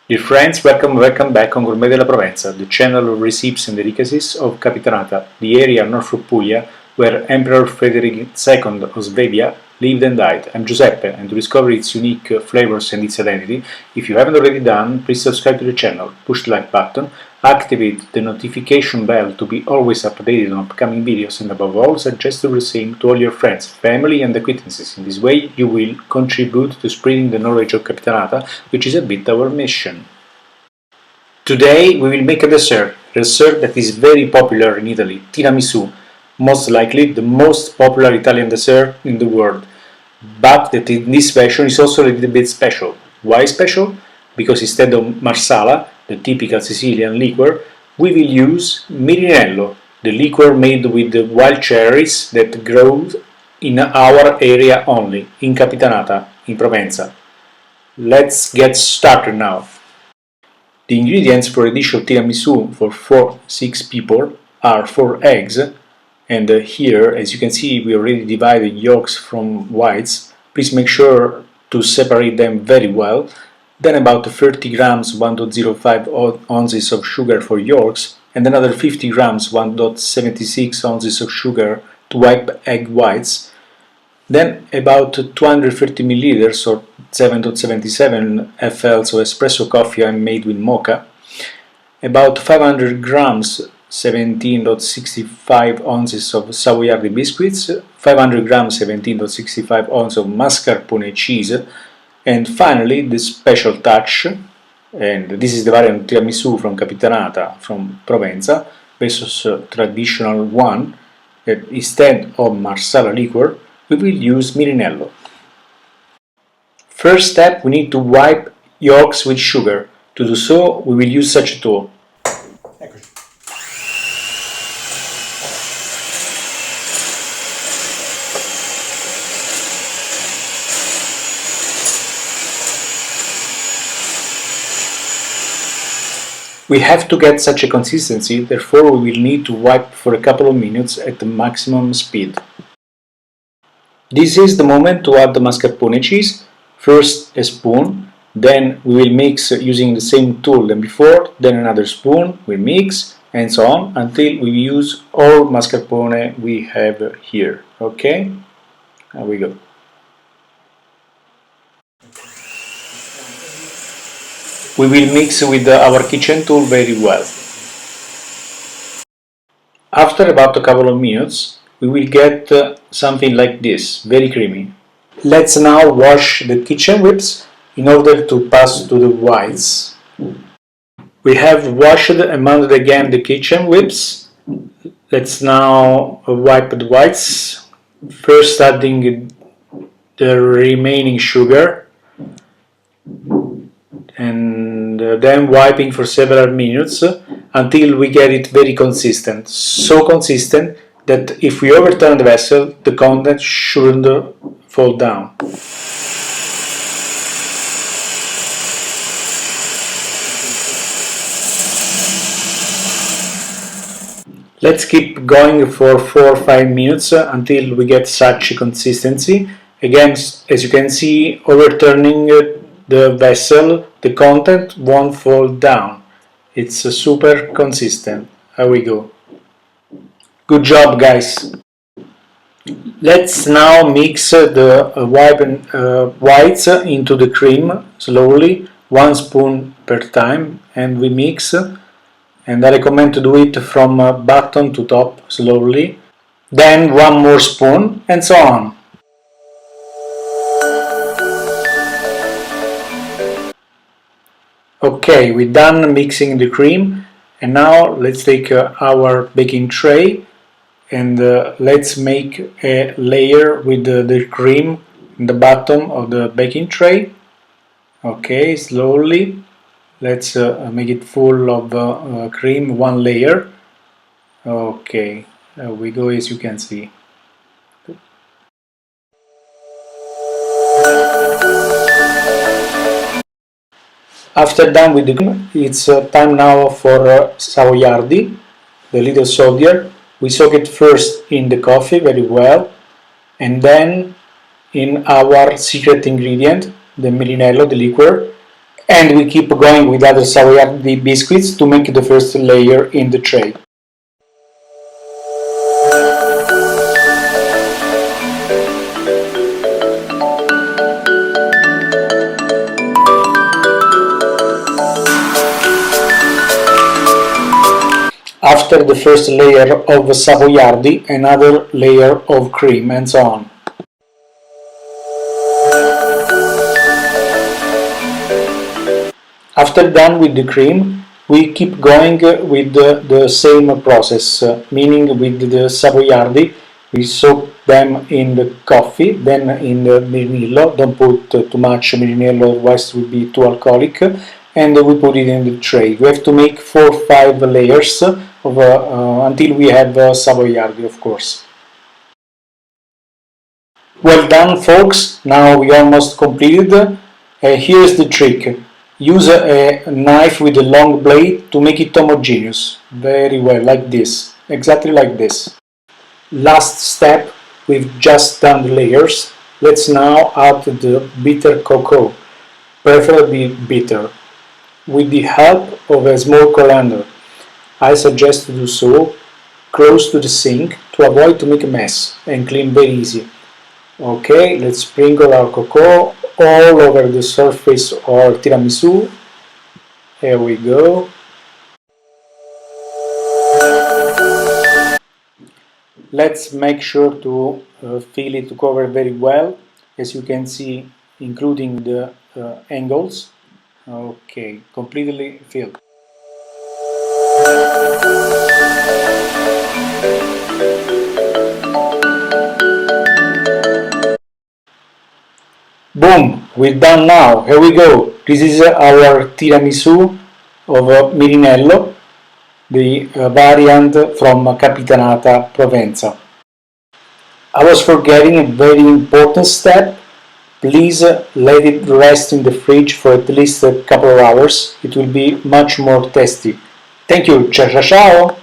Dear friends, welcome back on Gourmet della Provenza, the channel of recipes and delicacies of Capitanata, the area north of Puglia where Emperor Frederick II of Swabia lived and died. I'm Giuseppe, and to discover its unique flavors and its identity, if you haven't already done, please subscribe to the channel, push the like button, activate the notification bell to be always updated on upcoming videos, and above all, suggest to do the same to all your friends, family and acquaintances. In this way, you will contribute to spreading the knowledge of Capitanata, which is a bit our mission. Today we will make a dessert that is very popular in Italy, tiramisu, most likely the most popular Italian dessert in the world, but that in this version is also a little bit special. Why special? Because instead of Marsala, the typical Sicilian liqueur, we will use Mirinello, the liqueur made with the wild cherries that grow in our area only, in Capitanata, in Provenza. Let's get started now. The ingredients for a dish of tiramisu for 4-6 people are 4 eggs, and here, as you can see, we already divided yolks from whites. Please make sure to separate them very well. Then about 30 grams 1.05 ounces of sugar for yolks, and another 50 grams 1.76 ounces of sugar to wipe egg whites. Then about 230 milliliters or 7.77 FLs of espresso coffee I made with Mocha, about 500 grams 17.65 ounces of Savoiardi Biscuits, 500 grams 17.65 ounces of Mascarpone cheese, and finally the special touch, and this is the variant tiramisu from Capitanata from Provenza versus traditional one, that instead of Marsala liqueur we will use Mirinello. First step, we need to wipe yolks with sugar. To do so, we will use such a tool. We have to get such a consistency, therefore we will need to wipe for a couple of minutes at the maximum speed. This is the moment to add the mascarpone cheese. First a spoon, then we will mix using the same tool than before, then another spoon, we mix, and so on until we use all mascarpone we have here. Okay? There we go. We will mix with our kitchen tool very well. After about a couple of minutes, we will get something like this, very creamy. Let's now wash the kitchen whips in order to pass to the whites. We have washed and mounted again the kitchen whips. Let's now wipe the whites, first adding the remaining sugar and then wiping for several minutes until we get it very consistent, so consistent that if we overturn the vessel, the content shouldn't fall down. Let's keep going for 4 or 5 minutes until we get such a consistency. Again, as you can see, overturning the vessel, the content won't fall down. It's super consistent. Here we go. Good job, guys! Let's now mix the whites into the cream slowly, 1 spoon per time, and we mix, and I recommend to do it from bottom to top slowly, then 1 more spoon, and so on. Okay, we're done mixing the cream, and now let's take our baking tray and let's make a layer with the cream in the bottom of the baking tray. Okay, slowly let's make it full of cream, 1 layer. Okay, there we go, as you can see. After done with the cream, it's time now for Savoiardi, the little soldier. We soak it first in the coffee very well, and then in our secret ingredient, the Mirinello, the liqueur, And we keep going with other Savoiardi biscuits to make the first layer in the tray. After the first layer of Savoiardi, another layer of cream, and so on. After done with the cream, we keep going with the same process, meaning with the Savoiardi, we soak them in the coffee, then in the Mirinello, don't put too much Mirinello, otherwise it will be too alcoholic, and we put it in the tray. We have to make 4 or 5 layers until we have Savoiardi, of course. Well done, folks, now we almost completed. Here's the trick. Use a knife with a long blade to make it homogeneous. Very well, like this. Exactly like this. Last step, we've just done the layers. Let's now add the bitter cocoa, preferably bitter, with the help of a small colander. I suggest to do so close to the sink to avoid to make a mess and clean very easy. Okay, let's sprinkle our cocoa all over the surface of our tiramisu. Here we go. Let's make sure to fill it to cover very well, as you can see, including the angles. Okay, completely filled. Boom, we're done now. Here we go. This is our tiramisu of Mirinello, the variant from Capitanata, Provenza. I was forgetting a very important step. Please let it rest in the fridge for at least a couple of hours. It will be much more tasty. Thank you. Ciao ciao ciao!